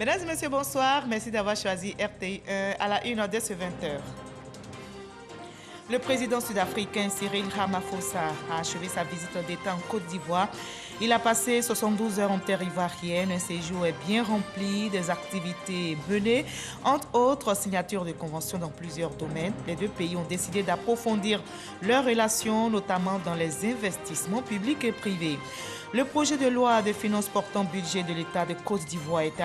Mesdames et messieurs, bonsoir. Merci d'avoir choisi RTI1 à la 1 de ce 20h. Le président sud-africain Cyril Ramaphosa a achevé sa visite d'État en Côte d'Ivoire. Il a passé 72 heures en terre ivoirienne. Un séjour est bien rempli, des activités menées, entre autres signature de conventions dans plusieurs domaines. Les deux pays ont décidé d'approfondir leurs relations, notamment dans les investissements publics et privés. Le projet de loi de finances portant budget de l'État de Côte d'Ivoire est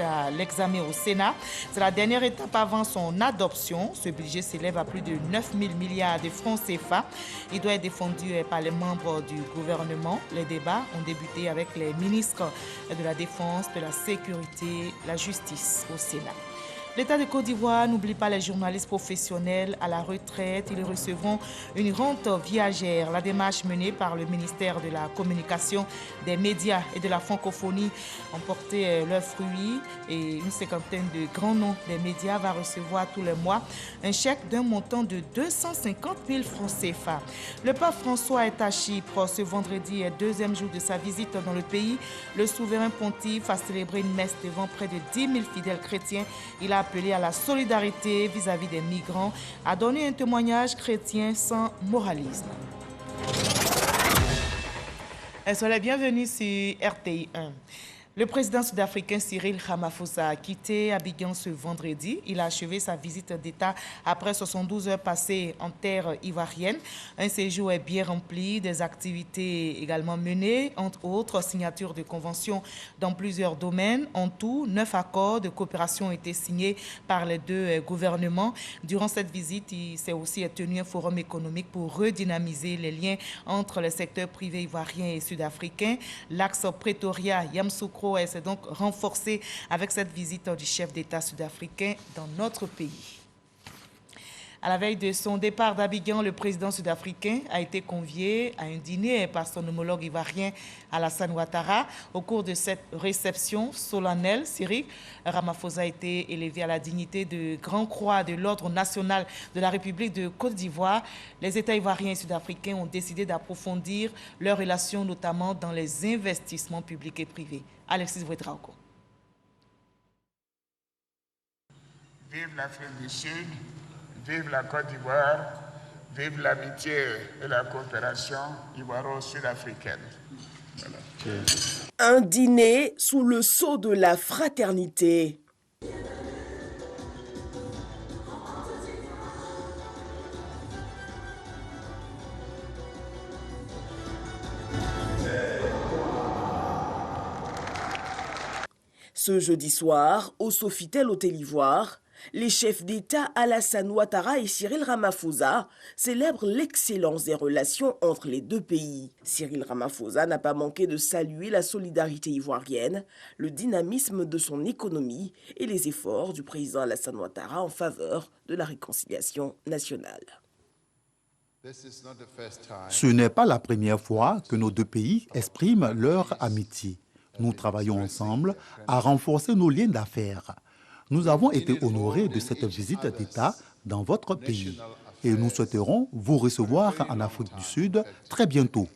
à l'examen au Sénat. C'est la dernière étape avant son adoption. Ce budget s'élève à plus de 9 000 milliards de francs CFA. Il doit être défendu par les membres du gouvernement. Les débats ont débuté avec les ministres de la Défense, de la Sécurité, la Justice au Sénat. L'État de Côte d'Ivoire n'oublie pas les journalistes professionnels à la retraite. Ils recevront une rente viagère. La démarche menée par le ministère de la Communication, des Médias et de la Francophonie ont porté leurs fruits et une cinquantaine de grands noms des médias va recevoir tous les mois un chèque d'un montant de 250 000 francs CFA. Le pape François est à Chypre. Ce vendredi est deuxième jour de sa visite dans le pays. Le souverain pontife a célébré une messe devant près de 10 000 fidèles chrétiens. Il a appelé à la solidarité vis-à-vis des migrants, a donné un témoignage chrétien sans moralisme. Soyez les bienvenus sur RTI1. Le président sud-africain Cyril Ramaphosa a quitté Abidjan ce vendredi. Il a achevé sa visite d'État après 72 heures passées en terre ivoirienne. Un séjour est bien rempli, des activités également menées, entre autres signature de conventions dans plusieurs domaines. En tout, 9 accords de coopération ont été signés par les deux gouvernements. Durant cette visite, il s'est aussi tenu un forum économique pour redynamiser les liens entre les secteurs privés ivoiriens et sud-africains. L'axe Pretoria-Yamoussoukro s'est donc renforcé avec cette visite du chef d'État sud-africain dans notre pays. À la veille de son départ d'Abidjan, le président sud-africain a été convié à un dîner par son homologue ivoirien Alassane Ouattara. Au cours de cette réception solennelle, Cyril Ramaphosa a été élevé à la dignité de Grand Croix de l'Ordre national de la République de Côte d'Ivoire. Les États ivoiriens et sud-africains ont décidé d'approfondir leurs relations, notamment dans les investissements publics et privés. Alexis Ouedraogo. Vive l'Afrique du Sud, vive la Côte d'Ivoire, vive l'amitié et la coopération ivoiro-sud-africaine. Voilà. Un dîner sous le sceau de la fraternité. Ce jeudi soir, au Sofitel Hôtel Ivoire, les chefs d'État Alassane Ouattara et Cyril Ramaphosa célèbrent l'excellence des relations entre les deux pays. Cyril Ramaphosa n'a pas manqué de saluer la solidarité ivoirienne, le dynamisme de son économie et les efforts du président Alassane Ouattara en faveur de la réconciliation nationale. Ce n'est pas la première fois que nos deux pays expriment leur amitié. Nous travaillons ensemble à renforcer nos liens d'affaires. Nous avons été honorés de cette visite d'État dans votre pays et nous souhaiterons vous recevoir en Afrique du Sud très bientôt.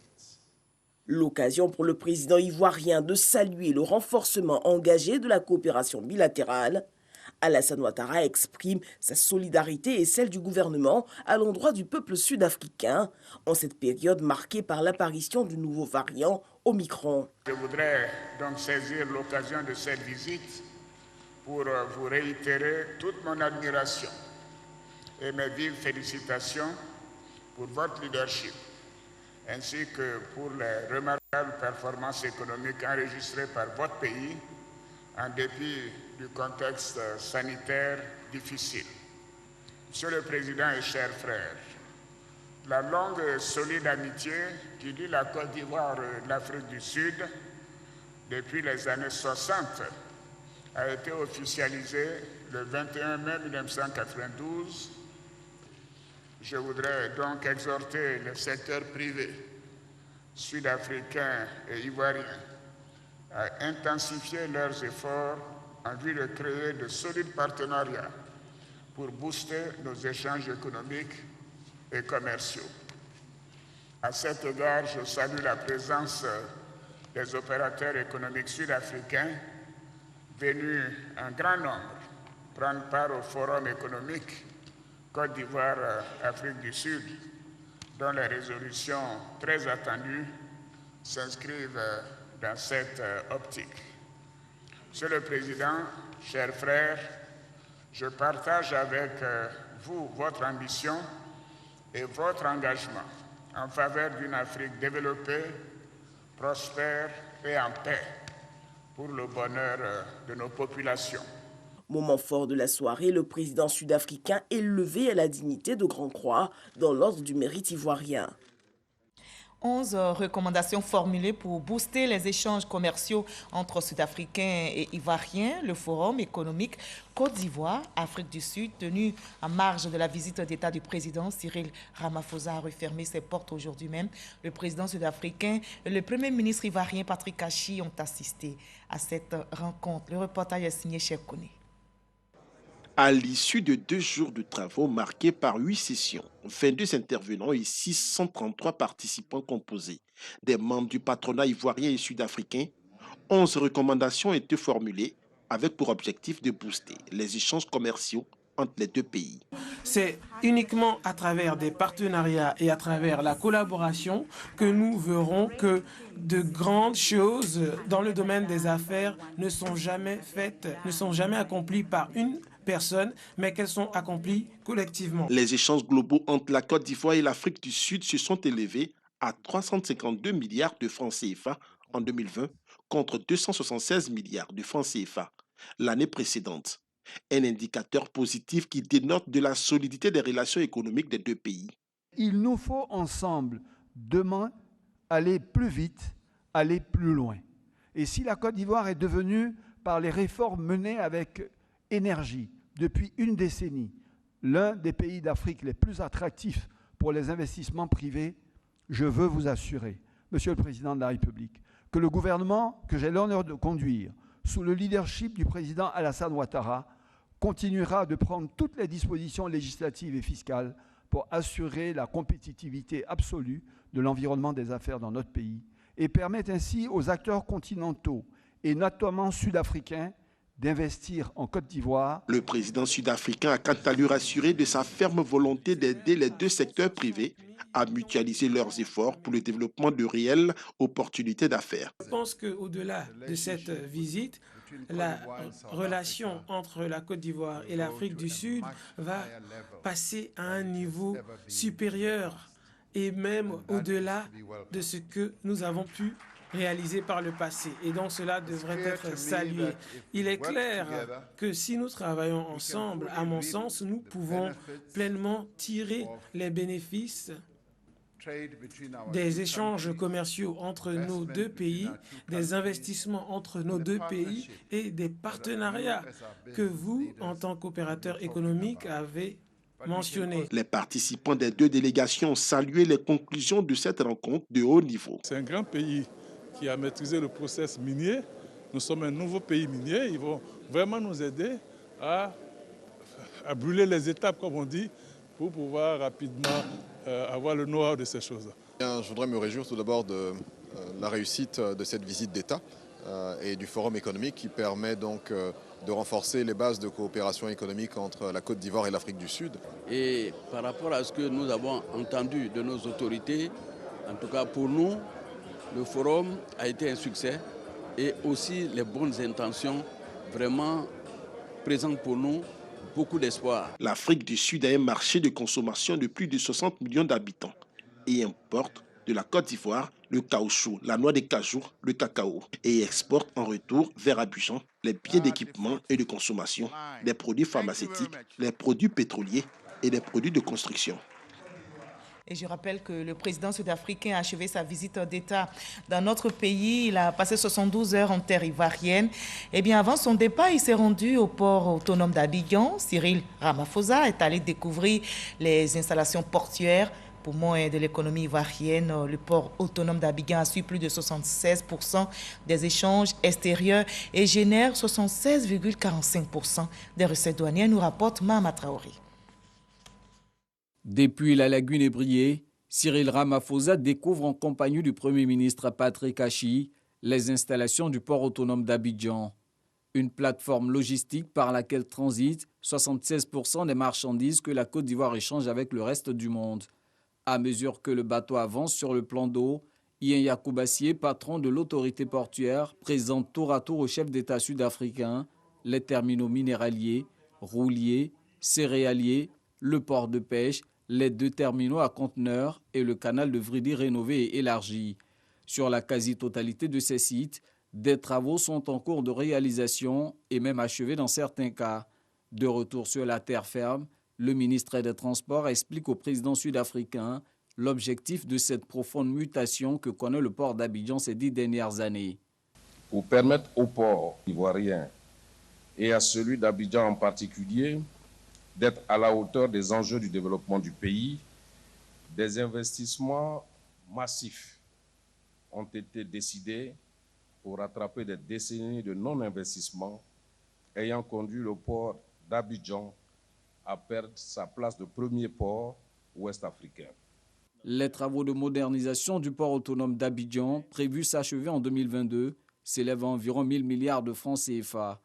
L'occasion pour le président ivoirien de saluer le renforcement engagé de la coopération bilatérale. Alassane Ouattara exprime sa solidarité et celle du gouvernement à l'endroit du peuple sud-africain en cette période marquée par l'apparition du nouveau variant Omicron. Je voudrais donc saisir l'occasion de cette visite pour vous réitérer toute mon admiration et mes vives félicitations pour votre leadership, ainsi que pour les remarquables performances économiques enregistrées par votre pays en dépit du contexte sanitaire difficile. Monsieur le Président et chers frères, la longue et solide amitié qui lie la Côte d'Ivoire et l'Afrique du Sud depuis les années 60 a été officialisée le 21 mai 1992. Je voudrais donc exhorter le secteur privé sud-africain et ivoirien à intensifier leurs efforts en vue de créer de solides partenariats pour booster nos échanges économiques et commerciaux. À cet égard, je salue la présence des opérateurs économiques sud-africains venus en grand nombre prendre part au forum économique Côte d'Ivoire-Afrique du Sud, dont les résolutions très attendues s'inscrivent dans cette optique. Monsieur le Président, chers frères, je partage avec vous votre ambition et votre engagement en faveur d'une Afrique développée, prospère et en paix pour le bonheur de nos populations. Moment fort de la soirée, le président sud-africain est levé à la dignité de Grand Croix dans l'ordre du mérite ivoirien. 11 recommandations formulées pour booster les échanges commerciaux entre Sud-Africains et Ivoiriens. Le Forum économique Côte d'Ivoire-Afrique du Sud, tenu en marge de la visite d'État du président Cyril Ramaphosa, a refermé ses portes aujourd'hui même. Le président sud-africain et le premier ministre ivoirien Patrick Kachi ont assisté à cette rencontre. Le reportage est signé Cheikh Kone. À l'issue de 2 jours de travaux marqués par 8 sessions, 22 intervenants et 633 participants composés des membres du patronat ivoirien et sud-africain, 11 recommandations ont été formulées avec pour objectif de booster les échanges commerciaux entre les 2 pays. C'est uniquement à travers des partenariats et à travers la collaboration que nous verrons que de grandes choses dans le domaine des affaires ne sont jamais faites, ne sont jamais accomplies par une personne, mais qu'elles sont accomplies collectivement. Les échanges globaux entre la Côte d'Ivoire et l'Afrique du Sud se sont élevés à 352 milliards de francs CFA en 2020 contre 276 milliards de francs CFA l'année précédente. Un indicateur positif qui dénote de la solidité des relations économiques des 2 pays. Il nous faut ensemble, demain, aller plus vite, aller plus loin. Et si la Côte d'Ivoire est devenue, par les réformes menées avec énergie depuis une décennie, l'un des pays d'Afrique les plus attractifs pour les investissements privés, je veux vous assurer, Monsieur le Président de la République, que le gouvernement que j'ai l'honneur de conduire, sous le leadership du président Alassane Ouattara, continuera de prendre toutes les dispositions législatives et fiscales pour assurer la compétitivité absolue de l'environnement des affaires dans notre pays et permettre ainsi aux acteurs continentaux et notamment sud-africains d'investir en Côte d'Ivoire. Le président sud-africain a quant à lui rassuré de sa ferme volonté d'aider les 2 secteurs privés à mutualiser leurs efforts pour le développement de réelles opportunités d'affaires. Je pense qu'au-delà de cette visite, la relation entre la Côte d'Ivoire et l'Afrique du Sud va passer à un niveau supérieur et même au-delà de ce que nous avons pu réalisé par le passé. Et donc cela devrait être salué. Il est clair que si nous travaillons ensemble, à mon sens, nous pouvons pleinement tirer les bénéfices des échanges commerciaux entre nos 2 pays, des investissements entre nos 2 pays et des partenariats que vous, en tant qu'opérateur économique, avez mentionné. Les participants des 2 délégations ont salué les conclusions de cette rencontre de haut niveau. C'est un grand pays qui a maîtrisé le processus minier. Nous sommes un nouveau pays minier. Ils vont vraiment nous aider à brûler les étapes, comme on dit, pour pouvoir rapidement avoir le know-how de ces choses. Je voudrais me réjouir tout d'abord de la réussite de cette visite d'État et du forum économique qui permet donc de renforcer les bases de coopération économique entre la Côte d'Ivoire et l'Afrique du Sud. Et par rapport à ce que nous avons entendu de nos autorités, en tout cas pour nous, le forum a été un succès et aussi les bonnes intentions vraiment présentent pour nous beaucoup d'espoir. L'Afrique du Sud a un marché de consommation de plus de 60 millions d'habitants et importe de la Côte d'Ivoire le caoutchouc, la noix de cajou, le cacao et exporte en retour vers Abidjan les biens d'équipement et de consommation, les produits pharmaceutiques, les produits pétroliers et les produits de construction. Et je rappelle que le président sud-africain a achevé sa visite d'État dans notre pays. Il a passé 72 heures en terre ivoirienne. Et bien avant son départ, il s'est rendu au port autonome d'Abidjan. Cyril Ramaphosa est allé découvrir les installations portuaires, poumon de l'économie ivoirienne. Le port autonome d'Abidjan assure plus de 76% des échanges extérieurs et génère 76,45% des recettes douanières, nous rapporte Mahama Traoré. Depuis la lagune ébriée, Cyril Ramaphosa découvre en compagnie du Premier ministre Patrick Kachi les installations du port autonome d'Abidjan. Une plateforme logistique par laquelle transitent 76% des marchandises que la Côte d'Ivoire échange avec le reste du monde. À mesure que le bateau avance sur le plan d'eau, Ian Yakoubassié, patron de l'autorité portuaire, présente tour à tour au chef d'État sud-africain les terminaux minéraliers, rouliers, céréaliers, le port de pêche, les 2 terminaux à conteneurs et le canal de Vridi rénové et élargi. Sur la quasi-totalité de ces sites, des travaux sont en cours de réalisation et même achevés dans certains cas. De retour sur la terre ferme, le ministre des Transports explique au président sud-africain l'objectif de cette profonde mutation que connaît le port d'Abidjan ces 10 dernières années. Pour permettre au port ivoirien et à celui d'Abidjan en particulier d'être à la hauteur des enjeux du développement du pays, des investissements massifs ont été décidés pour rattraper des décennies de non-investissement ayant conduit le port d'Abidjan à perdre sa place de premier port ouest-africain. Les travaux de modernisation du port autonome d'Abidjan, prévus s'achever en 2022, s'élèvent à environ 1 000 milliards de francs CFA.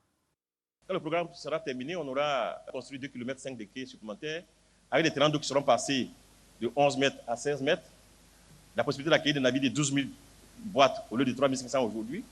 Quand le programme sera terminé, on aura construit 2,5 km de quais supplémentaires avec des terrains d'eau qui seront passés de 11 mètres à 16 mètres. La possibilité d'accueillir des navires de 12 000 boîtes au lieu de 3 500 aujourd'hui.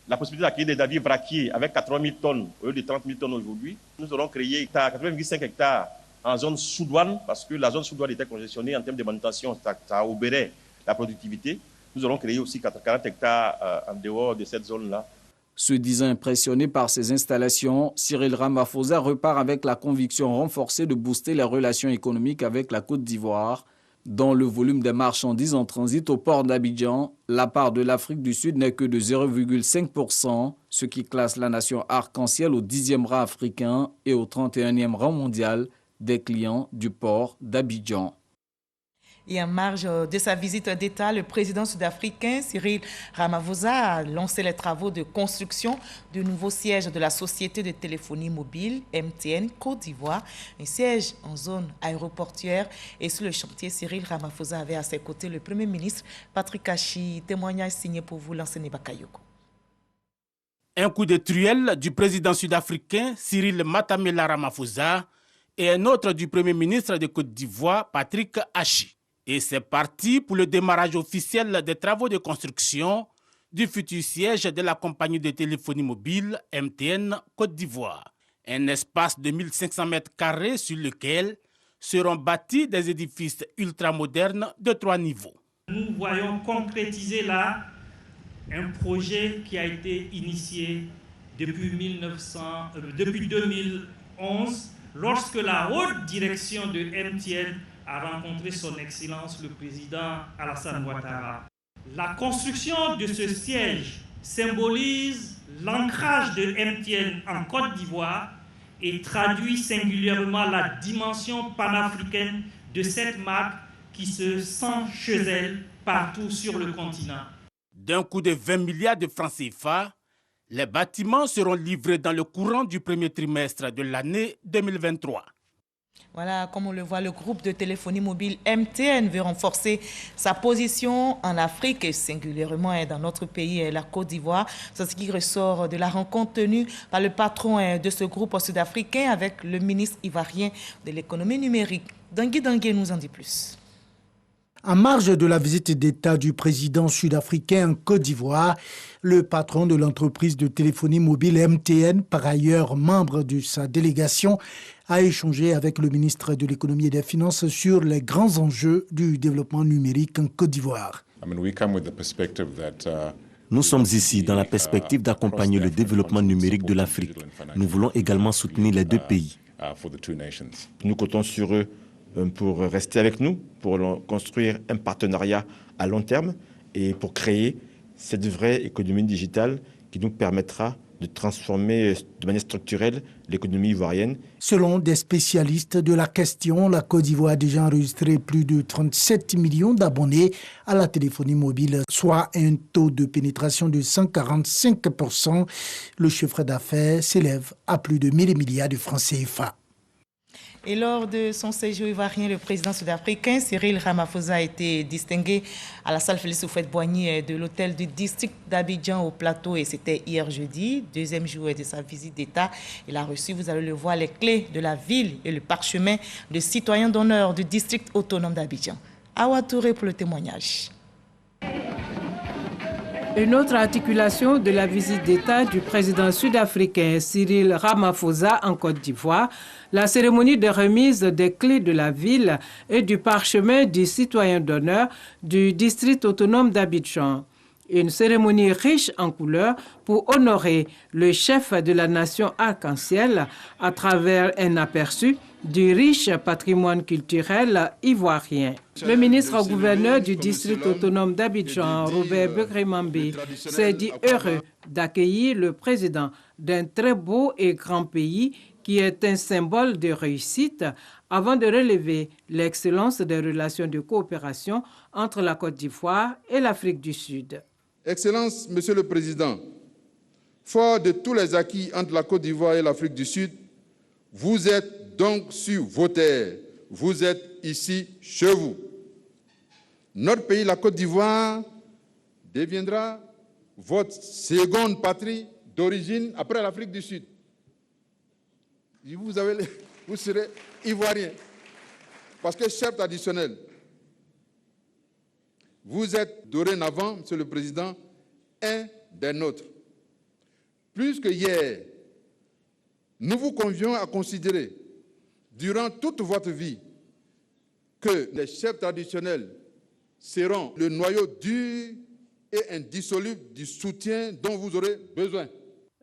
La possibilité d'accueillir des navires vraquiers avec 80 000 tonnes au lieu de 30 000 tonnes aujourd'hui. Nous aurons créé 80,5 hectares en zone sous-douane parce que la zone sous-douane était congestionnée en termes de manutention, ça obérait la productivité. Nous aurons créé aussi 40 hectares en dehors de cette zone-là. Se disant impressionné par ces installations, Cyril Ramaphosa repart avec la conviction renforcée de booster les relations économiques avec la Côte d'Ivoire. Dans le volume des marchandises en transit au port d'Abidjan, la part de l'Afrique du Sud n'est que de 0,5%, ce qui classe la nation arc-en-ciel au 10e rang africain et au 31e rang mondial des clients du port d'Abidjan. Et en marge de sa visite d'État, le président sud-africain Cyril Ramaphosa a lancé les travaux de construction du nouveau siège de la société de téléphonie mobile MTN Côte d'Ivoire, un siège en zone aéroportuaire. Et sur le chantier, Cyril Ramaphosa avait à ses côtés le Premier ministre Patrick Achi. Témoignage signé pour vous, Lansene Bakayoko. Un coup de truelle du président sud-africain Cyril Matamela Ramaphosa et un autre du Premier ministre de Côte d'Ivoire, Patrick Achi. Et c'est parti pour le démarrage officiel des travaux de construction du futur siège de la compagnie de téléphonie mobile MTN Côte d'Ivoire. Un espace de 1500 mètres carrés sur lequel seront bâtis des édifices ultramodernes de 3 niveaux. Nous voyons concrétiser là un projet qui a été initié depuis 2011, lorsque la haute direction de MTN a rencontré son Excellence le Président Alassane Ouattara. La construction de ce siège symbolise l'ancrage de MTN en Côte d'Ivoire et traduit singulièrement la dimension panafricaine de cette marque qui se sent chez elle partout sur le continent. D'un coût de 20 milliards de francs CFA, les bâtiments seront livrés dans le courant du premier trimestre de l'année 2023. Voilà, comme on le voit, le groupe de téléphonie mobile MTN veut renforcer sa position en Afrique et singulièrement dans notre pays, la Côte d'Ivoire. C'est ce qui ressort de la rencontre tenue par le patron de ce groupe sud-africain avec le ministre ivoirien de l'économie numérique. Dangui Dangué nous en dit plus. En marge de la visite d'État du président sud-africain en Côte d'Ivoire, le patron de l'entreprise de téléphonie mobile MTN, par ailleurs membre de sa délégation, a échangé avec le ministre de l'économie et des finances sur les grands enjeux du développement numérique en Côte d'Ivoire. Nous sommes ici dans la perspective d'accompagner le développement numérique de l'Afrique. Nous voulons également soutenir les deux pays. Nous comptons sur eux pour rester avec nous, pour construire un partenariat à long terme et pour créer cette vraie économie digitale qui nous permettra de transformer de manière structurelle l'économie ivoirienne. Selon des spécialistes de la question, la Côte d'Ivoire a déjà enregistré plus de 37 millions d'abonnés à la téléphonie mobile, soit un taux de pénétration de 145%. Le chiffre d'affaires s'élève à plus de 1 000 milliards de francs CFA. Et lors de son séjour ivoirien, le président sud-africain Cyril Ramaphosa a été distingué à la salle Félix Houphouët-Boigny de l'hôtel du district d'Abidjan au Plateau. Et c'était hier jeudi, deuxième jour de sa visite d'État. Il a reçu, vous allez le voir, les clés de la ville et le parchemin de citoyen d'honneur du district autonome d'Abidjan. Awa Touré pour le témoignage. Une autre articulation de la visite d'État du président sud-africain Cyril Ramaphosa en Côte d'Ivoire, la cérémonie de remise des clés de la ville et du parchemin du citoyen d'honneur du district autonome d'Abidjan. Une cérémonie riche en couleurs pour honorer le chef de la nation arc-en-ciel à travers un aperçu du riche patrimoine culturel ivoirien. Le ministre-gouverneur du district autonome d'Abidjan, Robert Begré-Mambé, s'est dit heureux d'accueillir le président d'un très beau et grand pays qui est un symbole de réussite avant de relever l'excellence des relations de coopération entre la Côte d'Ivoire et l'Afrique du Sud. Excellence, Monsieur le Président, fort de tous les acquis entre la Côte d'Ivoire et l'Afrique du Sud, vous êtes donc sur vos terres, vous êtes ici chez vous. Notre pays, la Côte d'Ivoire, deviendra votre seconde patrie d'origine après l'Afrique du Sud. Vous serez ivoirien, parce que chef traditionnel. Vous êtes dorénavant, Monsieur le Président, un des nôtres. Plus que hier, nous vous convions à considérer, durant toute votre vie, que les chefs traditionnels seront le noyau dur et indissoluble du soutien dont vous aurez besoin.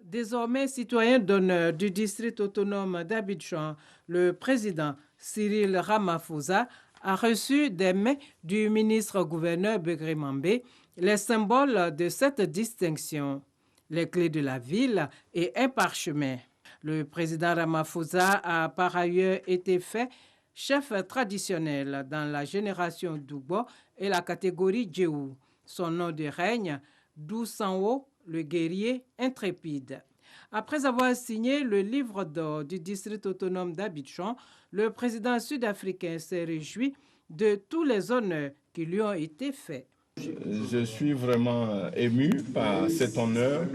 Désormais citoyen d'honneur du district autonome d'Abidjan, le président Cyril Ramaphosa a reçu des mains du ministre-gouverneur Begré-Mambé les symboles de cette distinction, les clés de la ville et un parchemin. Le président Ramaphosa a par ailleurs été fait chef traditionnel dans la génération Doubo et la catégorie Djéou. Son nom de règne, Dousanwo, le guerrier intrépide. Après avoir signé le livre d'or du district autonome d'Abidjan, le président sud-africain s'est réjoui de tous les honneurs qui lui ont été faits. Je suis vraiment ému par cet honneur.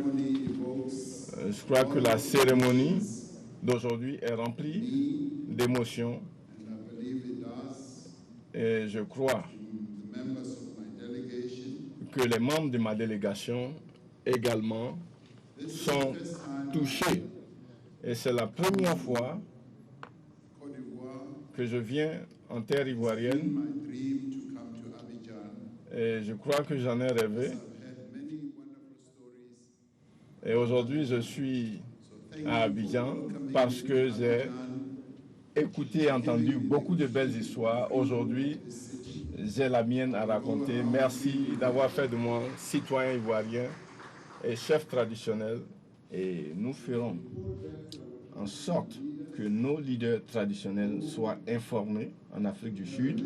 Je crois que la cérémonie d'aujourd'hui est remplie d'émotions. Et je crois que les membres de ma délégation également sont touchés. Et c'est la première fois que je viens en terre ivoirienne. Et je crois que j'en ai rêvé. Et aujourd'hui, je suis à Abidjan parce que j'ai écouté et entendu beaucoup de belles histoires. Aujourd'hui, j'ai la mienne à raconter. Merci d'avoir fait de moi citoyen ivoirien et chef traditionnel. Et nous ferons en sorte que nos leaders traditionnels soient informés en Afrique du Sud,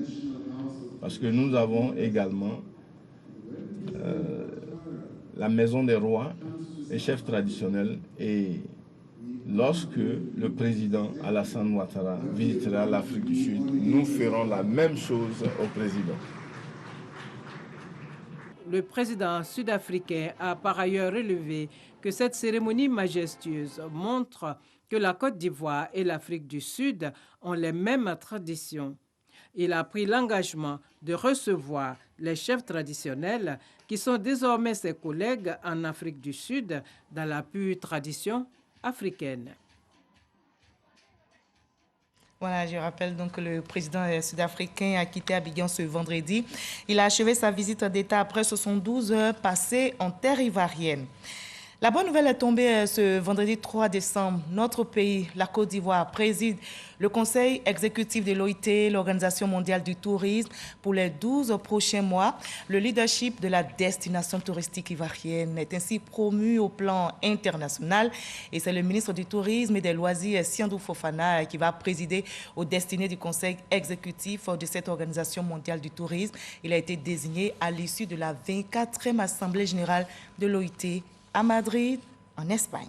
parce que nous avons également la Maison des Rois et chefs traditionnels. Et lorsque le président Alassane Ouattara visitera l'Afrique du Sud, nous ferons la même chose au président. Le président sud-africain a par ailleurs relevé que cette cérémonie majestueuse montre que la Côte d'Ivoire et l'Afrique du Sud ont les mêmes traditions. Il a pris l'engagement de recevoir les chefs traditionnels qui sont désormais ses collègues en Afrique du Sud dans la pure tradition africaine. Voilà, je rappelle donc que le président sud-africain a quitté Abidjan ce vendredi. Il a achevé sa visite d'État après 72 heures passées en terre ivoirienne. La bonne nouvelle est tombée ce vendredi 3 décembre. Notre pays, la Côte d'Ivoire, préside le Conseil exécutif de l'OIT, l'Organisation mondiale du tourisme, pour les 12 prochains mois. Le leadership de la destination touristique ivoirienne est ainsi promu au plan international. Et c'est le ministre du Tourisme et des Loisirs, Siandou Fofana, qui va présider aux destinées du Conseil exécutif de cette Organisation mondiale du tourisme. Il a été désigné à l'issue de la 24e Assemblée générale de l'OIT à Madrid, en Espagne.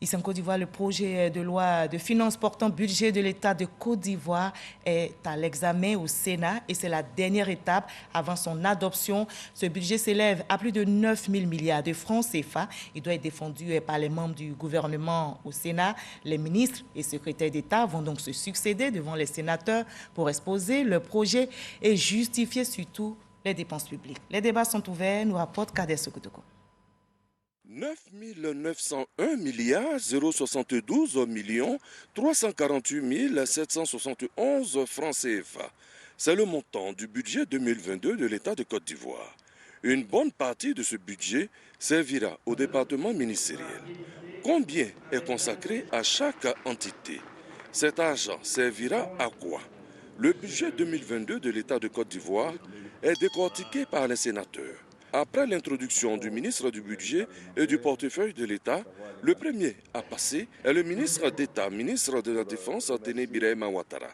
Ici en Côte d'Ivoire, le projet de loi de finances portant budget de l'État de Côte d'Ivoire est à l'examen au Sénat et c'est la dernière étape avant son adoption. Ce budget s'élève à plus de 9 000 milliards de francs CFA. Il doit être défendu par les membres du gouvernement au Sénat. Les ministres et secrétaires d'État vont donc se succéder devant les sénateurs pour exposer le projet et justifier surtout les dépenses publiques. Les débats sont ouverts, nous rapporte Kader Sokotoko. 9 901 milliards 072 millions 348 771 francs CFA. C'est le montant du budget 2022 de l'État de Côte d'Ivoire. Une bonne partie de ce budget servira au département ministériel. Combien est consacré à chaque entité? Cet argent servira à quoi? Le budget 2022 de l'État de Côte d'Ivoire est décortiqué par les sénateurs. Après l'introduction du ministre du Budget et du portefeuille de l'État, le premier à passer est le ministre d'État, ministre de la Défense, Téné Birahima Ouattara.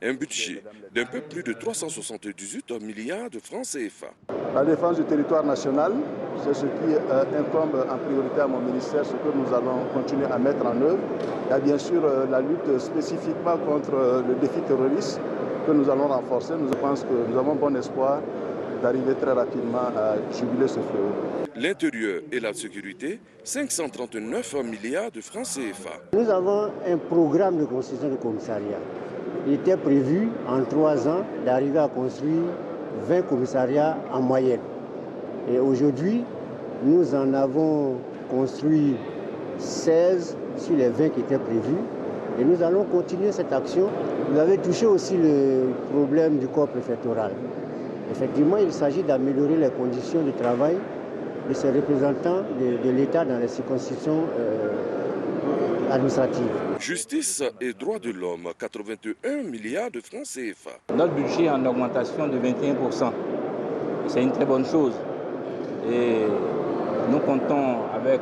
Un budget d'un peu plus de 378 milliards de francs CFA. La défense du territoire national, c'est ce qui incombe en priorité à mon ministère, ce que nous allons continuer à mettre en œuvre. Il y a bien sûr la lutte spécifiquement contre le défi terroriste que nous allons renforcer. Je pense que nous avons bon espoir d'arriver très rapidement à juguler ce fléau. L'intérieur et la sécurité, 539 milliards de francs CFA. Nous avons un programme de construction de commissariats. Il était prévu en 3 ans d'arriver à construire 20 commissariats en moyenne. Et aujourd'hui, nous en avons construit 16 sur les 20 qui étaient prévus. Et nous allons continuer cette action. Vous avez touché aussi le problème du corps préfectoral. Effectivement, il s'agit d'améliorer les conditions de travail de ces représentants de l'État dans les circonscriptions administratives. Justice et droits de l'homme, 81 milliards de francs CFA. Notre budget est en augmentation de 21%. C'est une très bonne chose. Et nous comptons avec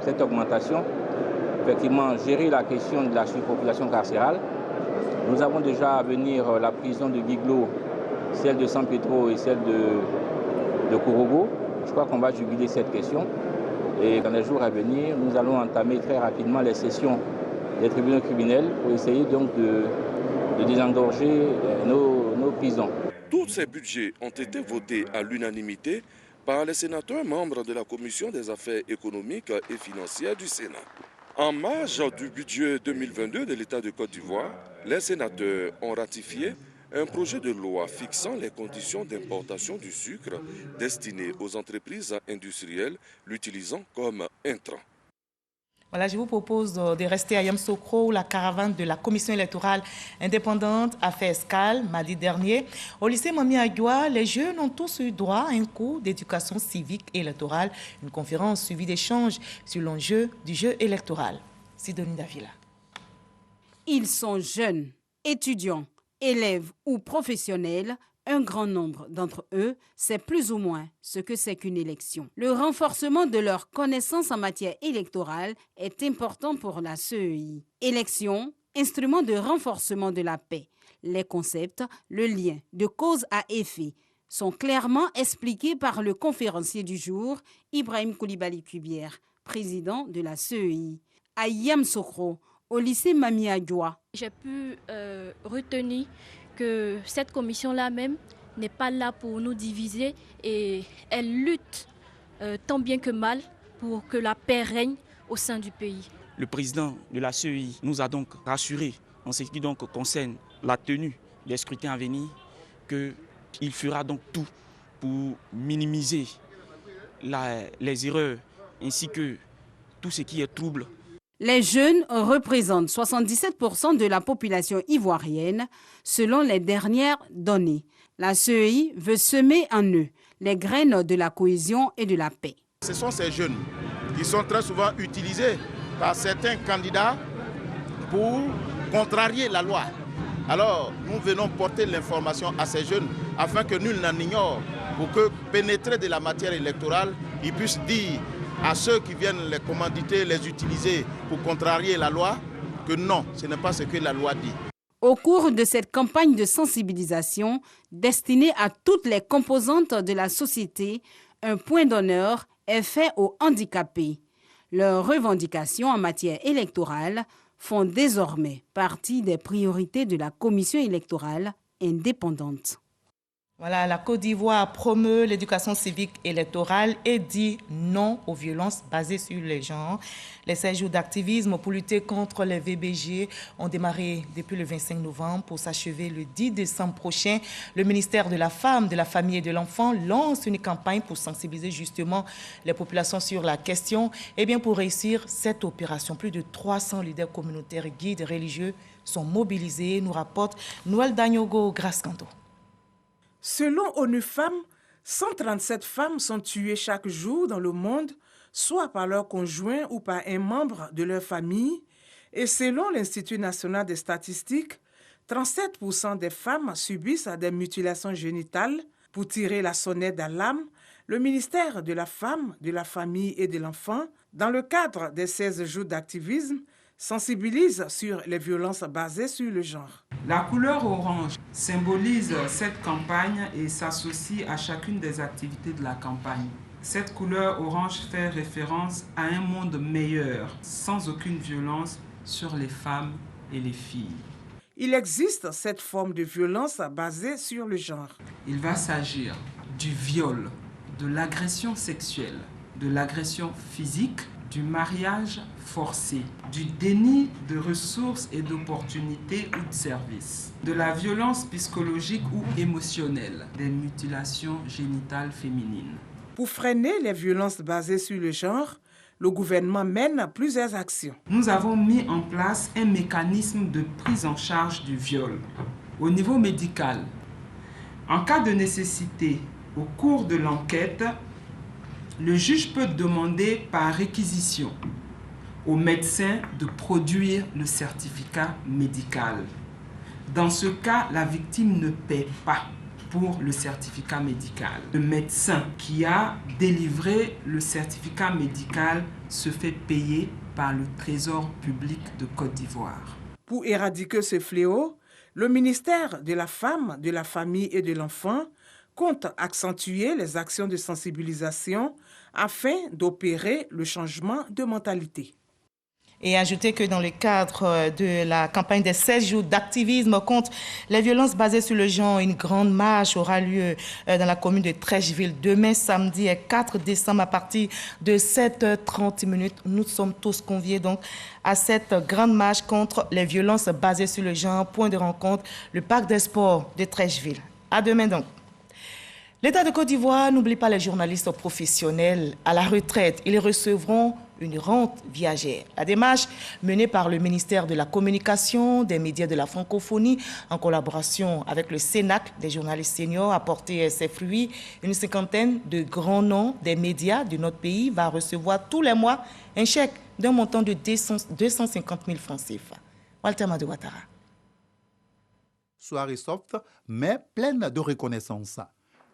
cette augmentation, effectivement, gérer la question de la surpopulation carcérale. Nous avons déjà à venir la prison de Guiglo, celle de San Pedro et celle de Korogo. Je crois qu'on va juguler cette question. Et dans les jours à venir, nous allons entamer très rapidement les sessions des tribunaux criminels pour essayer donc de désengorger nos prisons. Tous ces budgets ont été votés à l'unanimité par les sénateurs membres de la Commission des affaires économiques et financières du Sénat. En marge du budget 2022 de l'État de Côte d'Ivoire, les sénateurs ont ratifié un projet de loi fixant les conditions d'importation du sucre destiné aux entreprises industrielles l'utilisant comme intrant. Voilà, je vous propose de rester à Yamoussoukro où la caravane de la commission électorale indépendante a fait escale mardi dernier. Au lycée Mami Ayoua, les jeunes ont tous eu droit à un cours d'éducation civique et électorale, une conférence suivie d'échanges sur l'enjeu du jeu électoral. Sidonie Davila. Ils sont jeunes, étudiants, élèves ou professionnels. Un grand nombre d'entre eux sait plus ou moins ce que c'est qu'une élection. Le renforcement de leurs connaissances en matière électorale est important pour la CEI. Élection, instrument de renforcement de la paix. Les concepts, le lien de cause à effet sont clairement expliqués par le conférencier du jour, Ibrahim Koulibaly Kubière, président de la CEI. À Yamoussoukro, au lycée Mami Ayoua. J'ai pu retenir que cette commission-là même n'est pas là pour nous diviser et elle lutte tant bien que mal pour que la paix règne au sein du pays. Le président de la CEI nous a donc rassuré en ce qui donc concerne la tenue des scrutins à venir qu'il fera donc tout pour minimiser les erreurs ainsi que tout ce qui est trouble. Les jeunes représentent 77% de la population ivoirienne, selon les dernières données. La CEI veut semer en eux les graines de la cohésion et de la paix. Ce sont ces jeunes qui sont très souvent utilisés par certains candidats pour contrarier la loi. Alors, nous venons porter l'information à ces jeunes afin que nul n'en ignore, pour que, pénétrés de la matière électorale, ils puissent dire à ceux qui viennent les commanditer, les utiliser pour contrarier la loi, que non, ce n'est pas ce que la loi dit. Au cours de cette campagne de sensibilisation destinée à toutes les composantes de la société, un point d'honneur est fait aux handicapés. Leurs revendications en matière électorale font désormais partie des priorités de la commission électorale indépendante. Voilà, la Côte d'Ivoire promeut l'éducation civique électorale et dit non aux violences basées sur les genres. Les 16 jours d'activisme pour lutter contre les VBG ont démarré depuis le 25 novembre pour s'achever le 10 décembre prochain. Le ministère de la Femme, de la Famille et de l'Enfant lance une campagne pour sensibiliser justement les populations sur la question. Et bien pour réussir cette opération, plus de 300 leaders communautaires et guides religieux sont mobilisés, nous rapporte Noël Dagnogo Grascando. Selon ONU Femmes, 137 femmes sont tuées chaque jour dans le monde, soit par leur conjoint ou par un membre de leur famille. Et selon l'Institut national des statistiques, 37% des femmes subissent des mutilations génitales. Pour tirer la sonnette d'alarme, le ministère de la Femme, de la Famille et de l'Enfant, dans le cadre des 16 jours d'activisme, sensibilise sur les violences basées sur le genre. La couleur orange symbolise cette campagne et s'associe à chacune des activités de la campagne. Cette couleur orange fait référence à un monde meilleur, sans aucune violence sur les femmes et les filles. Il existe cette forme de violence basée sur le genre. Il va s'agir du viol, de l'agression sexuelle, de l'agression physique, du mariage forcé, du déni de ressources et d'opportunités ou de services, de la violence psychologique ou émotionnelle, des mutilations génitales féminines. Pour freiner les violences basées sur le genre, le gouvernement mène plusieurs actions. Nous avons mis en place un mécanisme de prise en charge du viol. Au niveau médical, en cas de nécessité, au cours de l'enquête, le juge peut demander par réquisition au médecin de produire le certificat médical. Dans ce cas, la victime ne paie pas pour le certificat médical. Le médecin qui a délivré le certificat médical se fait payer par le Trésor public de Côte d'Ivoire. Pour éradiquer ce fléau, le ministère de la Femme, de la Famille et de l'Enfant compte accentuer les actions de sensibilisation afin d'opérer le changement de mentalité. Et ajouter que dans le cadre de la campagne des 16 jours d'activisme contre les violences basées sur le genre, une grande marche aura lieu dans la commune de Trècheville demain, samedi 4 décembre, à partir de 7h30. Nous sommes tous conviés donc à cette grande marche contre les violences basées sur le genre. Point de rencontre, le parc des sports de Trècheville. À demain donc. L'État de Côte d'Ivoire n'oublie pas les journalistes professionnels à la retraite. Ils recevront une rente viagère. La démarche menée par le ministère de la Communication, des médias de la francophonie, en collaboration avec le Cénacle des journalistes seniors, a porté ses fruits. Une cinquantaine de grands noms des médias de notre pays va recevoir tous les mois un chèque d'un montant de 250 000 francs CFA. Walter Madouatara. Soirée soft, mais pleine de reconnaissance.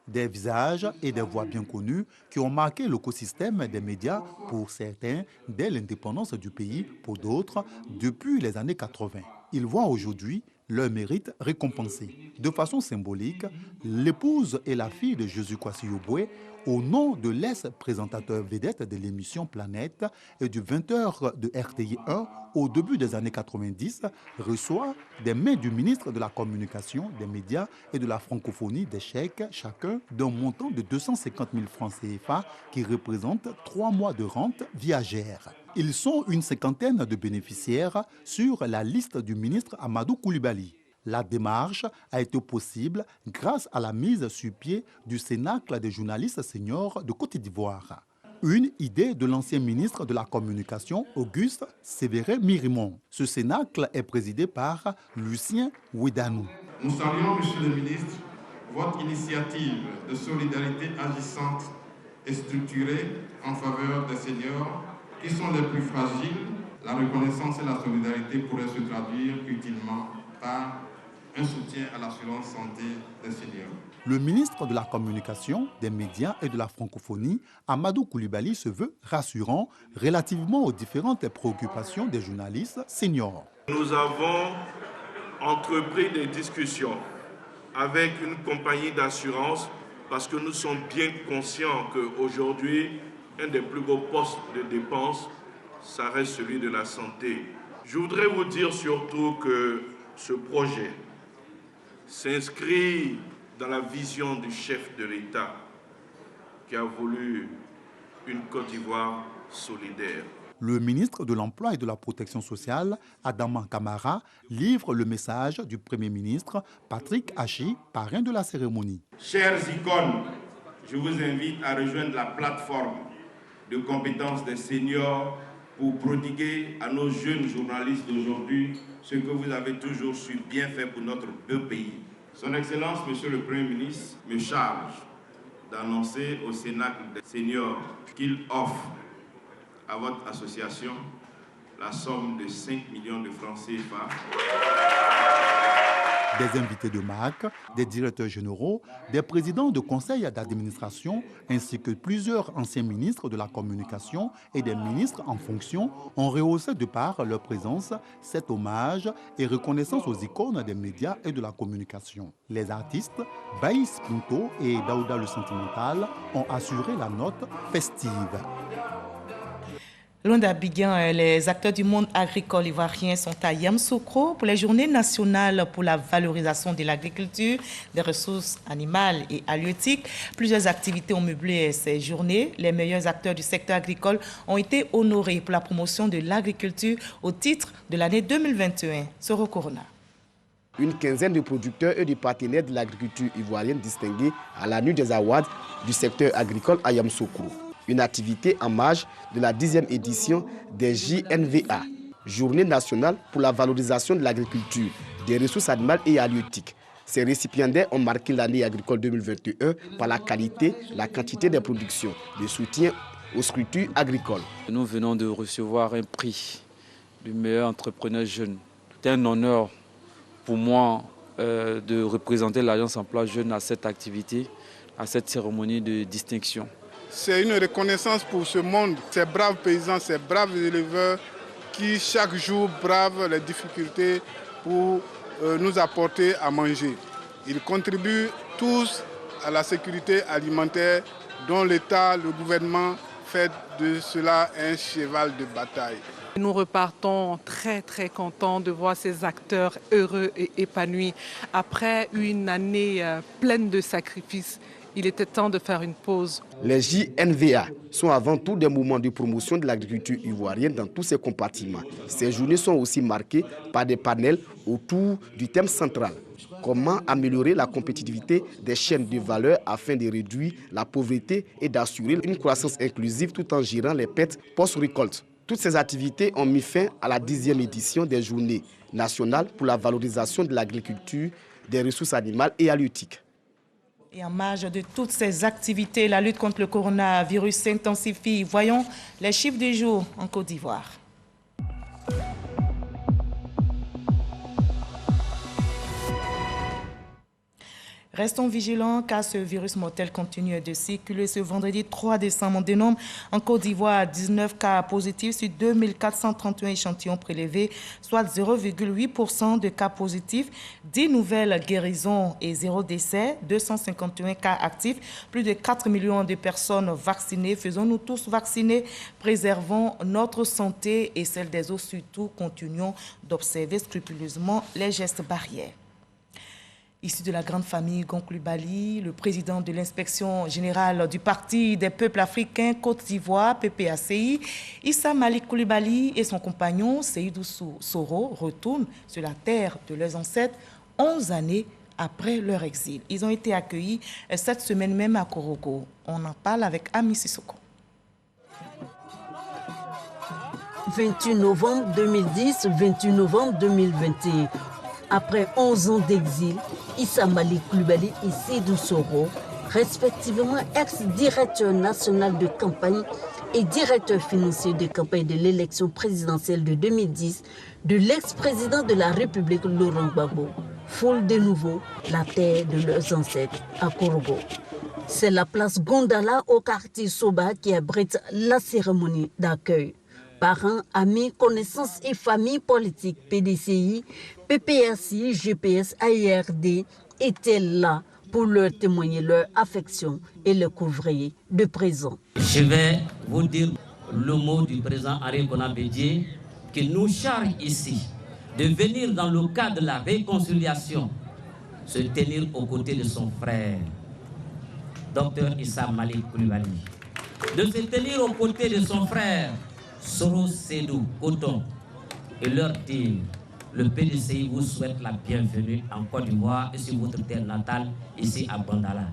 Des visages et des voix bien connues qui ont marqué l'écosystème des médias pour certains dès l'indépendance du pays, pour d'autres depuis les années 80. Ils voient aujourd'hui leur mérite récompensé. De façon symbolique, l'épouse et la fille de Jésus Kwasi Yoboué, au nom de l'ex-présentateur vedette de l'émission Planète et du 20h de RTI 1 au début des années 90, reçoit des mains du ministre de la Communication, des médias et de la francophonie des chèques, chacun d'un montant de 250 000 francs CFA qui représente 3 mois de rente viagère. Ils sont une cinquantaine de bénéficiaires sur la liste du ministre Amadou Coulibaly. La démarche a été possible grâce à la mise sur pied du Cénacle des journalistes seniors de Côte d'Ivoire. Une idée de l'ancien ministre de la Communication, Auguste Sévérin Mirimon. Ce Cénacle est présidé par Lucien Ouedanou. Nous saluons, Monsieur le ministre, votre initiative de solidarité agissante et structurée en faveur des seniors qui sont les plus fragiles. La reconnaissance et la solidarité pourraient se traduire utilement par un soutien à l'assurance santé des seniors. Le ministre de la Communication, des médias et de la francophonie, Amadou Coulibaly, se veut rassurant relativement aux différentes préoccupations des journalistes seniors. Nous avons entrepris des discussions avec une compagnie d'assurance parce que nous sommes bien conscients qu'aujourd'hui, un des plus gros postes de dépenses ça reste celui de la santé. Je voudrais vous dire surtout que ce projet s'inscrit dans la vision du chef de l'État qui a voulu une Côte d'Ivoire solidaire. Le ministre de l'Emploi et de la Protection sociale, Adama Kamara, livre le message du Premier ministre Patrick Achi, parrain de la cérémonie. Chers icônes, je vous invite à rejoindre la plateforme de compétences des seniors pour prodiguer à nos jeunes journalistes d'aujourd'hui ce que vous avez toujours su bien faire pour notre beau pays. Son Excellence, Monsieur le Premier ministre, me charge d'annoncer au Cénacle des seniors qu'il offre à votre association la somme de 5 millions de francs CFA. Des invités de marque, des directeurs généraux, des présidents de conseils d'administration, ainsi que plusieurs anciens ministres de la communication et des ministres en fonction ont rehaussé de par leur présence cet hommage et reconnaissance aux icônes des médias et de la communication. Les artistes, Baïs Punto et Daouda le Sentimental, ont assuré la note festive. Loin d'Abidjan, les acteurs du monde agricole ivoirien sont à Yamoussoukro pour les journées nationales pour la valorisation de l'agriculture, des ressources animales et halieutiques. Plusieurs activités ont meublé ces journées. Les meilleurs acteurs du secteur agricole ont été honorés pour la promotion de l'agriculture au titre de l'année 2021. Soro Corona. Une quinzaine de producteurs et de partenaires de l'agriculture ivoirienne distingués à la nuit des awards du secteur agricole à Yamoussoukro. Une activité en marge de la 10e édition des JNVA, Journée nationale pour la valorisation de l'agriculture, des ressources animales et halieutiques. Ces récipiendaires ont marqué l'année agricole 2021 par la qualité, la quantité des productions, le soutien aux structures agricoles. Nous venons de recevoir un prix du meilleur entrepreneur jeune. C'est un honneur pour moi de représenter l'Alliance Emploi Jeune à cette activité, à cette cérémonie de distinction. C'est une reconnaissance pour ce monde, ces braves paysans, ces braves éleveurs qui chaque jour bravent les difficultés pour nous apporter à manger. Ils contribuent tous à la sécurité alimentaire dont l'État, le gouvernement fait de cela un cheval de bataille. Nous repartons très contents de voir ces acteurs heureux et épanouis après une année pleine de sacrifices. Il était temps de faire une pause. Les JNVA sont avant tout des moments de promotion de l'agriculture ivoirienne dans tous ses compartiments. Ces journées sont aussi marquées par des panels autour du thème central. Comment améliorer la compétitivité des chaînes de valeur afin de réduire la pauvreté et d'assurer une croissance inclusive tout en gérant les pertes post-récolte. Toutes ces activités ont mis fin à la 10e édition des Journées nationales pour la valorisation de l'agriculture, des ressources animales et halieutiques. Et en marge de toutes ces activités, la lutte contre le coronavirus s'intensifie. Voyons les chiffres du jour en Côte d'Ivoire. Restons vigilants car ce virus mortel continue de circuler. Ce vendredi 3 décembre, on dénombre en Côte d'Ivoire 19 cas positifs sur 2431 échantillons prélevés, soit 0,8% de cas positifs, 10 nouvelles guérisons et 0 décès, 251 cas actifs, plus de 4 millions de personnes vaccinées. Faisons-nous tous vacciner, préservons notre santé et celle des autres, surtout continuons d'observer scrupuleusement les gestes barrières. Issu de la grande famille Gon Coulibaly, le président de l'inspection générale du Parti des peuples africains Côte d'Ivoire, PPACI, Issa Malik Coulibaly et son compagnon Seydou Soro retournent sur la terre de leurs ancêtres 11 années après leur exil. Ils ont été accueillis cette semaine même à Korogo. On en parle avec Ami Sissoko. 28 novembre 2010, 28 novembre 2021. Après 11 ans d'exil, Issa Malik Coulibaly et Seydou Soro, respectivement ex-directeur national de campagne et directeur financier de campagne de l'élection présidentielle de 2010 de l'ex-président de la République Laurent Gbagbo, foulent de nouveau la terre de leurs ancêtres à Korogo. C'est la place Gondala au quartier Soba qui abrite la cérémonie d'accueil. Parents, amis, connaissances et familles politiques, PDCI, PPACI, GPS, AIRD étaient là pour leur témoigner leur affection et leur couvrir de présent. Je vais vous dire le mot du président Henri Konan Bédié qui nous charge ici de venir dans le cadre de la réconciliation se tenir aux côtés de son frère, Dr Issa Malik Coulibaly, de se tenir aux côtés de son frère, Soro Sédou Coton, et leur dire, le PDCI vous souhaite la bienvenue en Côte d'Ivoire et sur votre terre natale, ici à Bandala.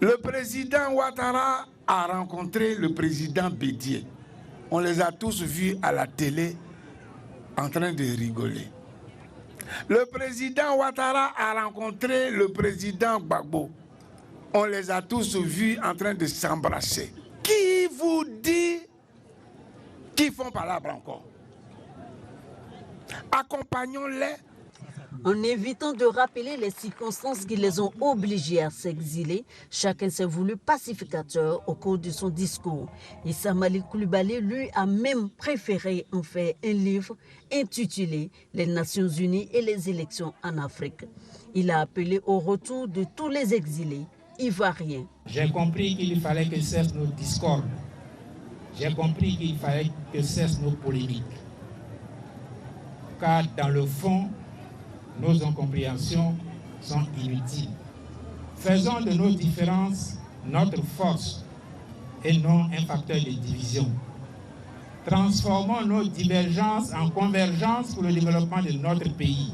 Le président Ouattara a rencontré le président Bédié. On les a tous vus à la télé en train de rigoler. Le président Ouattara a rencontré le président Gbagbo. On les a tous vus en train de s'embrasser. Qui vous dit qu'ils font palabre encore? Accompagnons-les. En évitant de rappeler les circonstances qui les ont obligés à s'exiler, chacun s'est voulu pacificateur au cours de son discours. Issa Malik Coulibaly, lui, a même préféré en faire un livre intitulé « Les Nations Unies et les élections en Afrique ». Il a appelé au retour de tous les exilés ivoiriens. J'ai compris qu'il fallait que cessent nos discordes. J'ai compris qu'il fallait que cessent nos polémiques. Car dans le fond, nos incompréhensions sont inutiles. Faisons de nos différences notre force et non un facteur de division. Transformons nos divergences en convergences pour le développement de notre pays.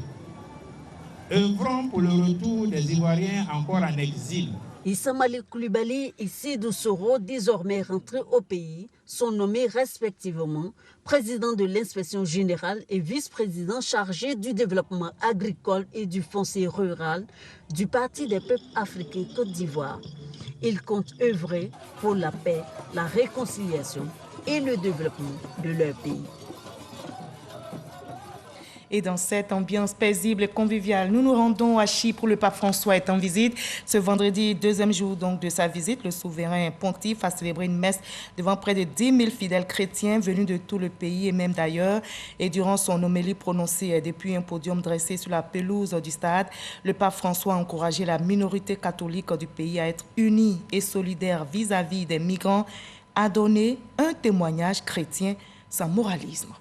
Œuvrons pour le retour des Ivoiriens encore en exil. Issa Malik Coulibaly et Sédou Soro, désormais rentrés au pays, sont nommés respectivement président de l'inspection générale et vice-président chargé du développement agricole et du foncier rural du Parti des peuples africains Côte d'Ivoire. Ils comptent œuvrer pour la paix, la réconciliation et le développement de leur pays. Et dans cette ambiance paisible et conviviale, nous nous rendons à Chypre où le pape François est en visite. Ce vendredi, deuxième jour donc de sa visite, le souverain pontife a célébré une messe devant près de 10 000 fidèles chrétiens venus de tout le pays et même d'ailleurs. Et durant son homélie prononcée depuis un podium dressé sur la pelouse du stade, le pape François a encouragé la minorité catholique du pays à être unie et solidaire vis-à-vis des migrants, à donner un témoignage chrétien sans moralisme.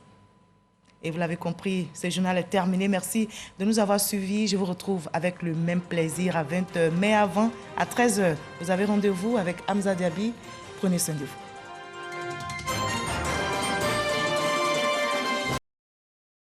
Et vous l'avez compris, ce journal est terminé. Merci de nous avoir suivis. Je vous retrouve avec le même plaisir à 20h. Mais avant, à 13h, vous avez rendez-vous avec Hamza Diaby. Prenez soin de vous.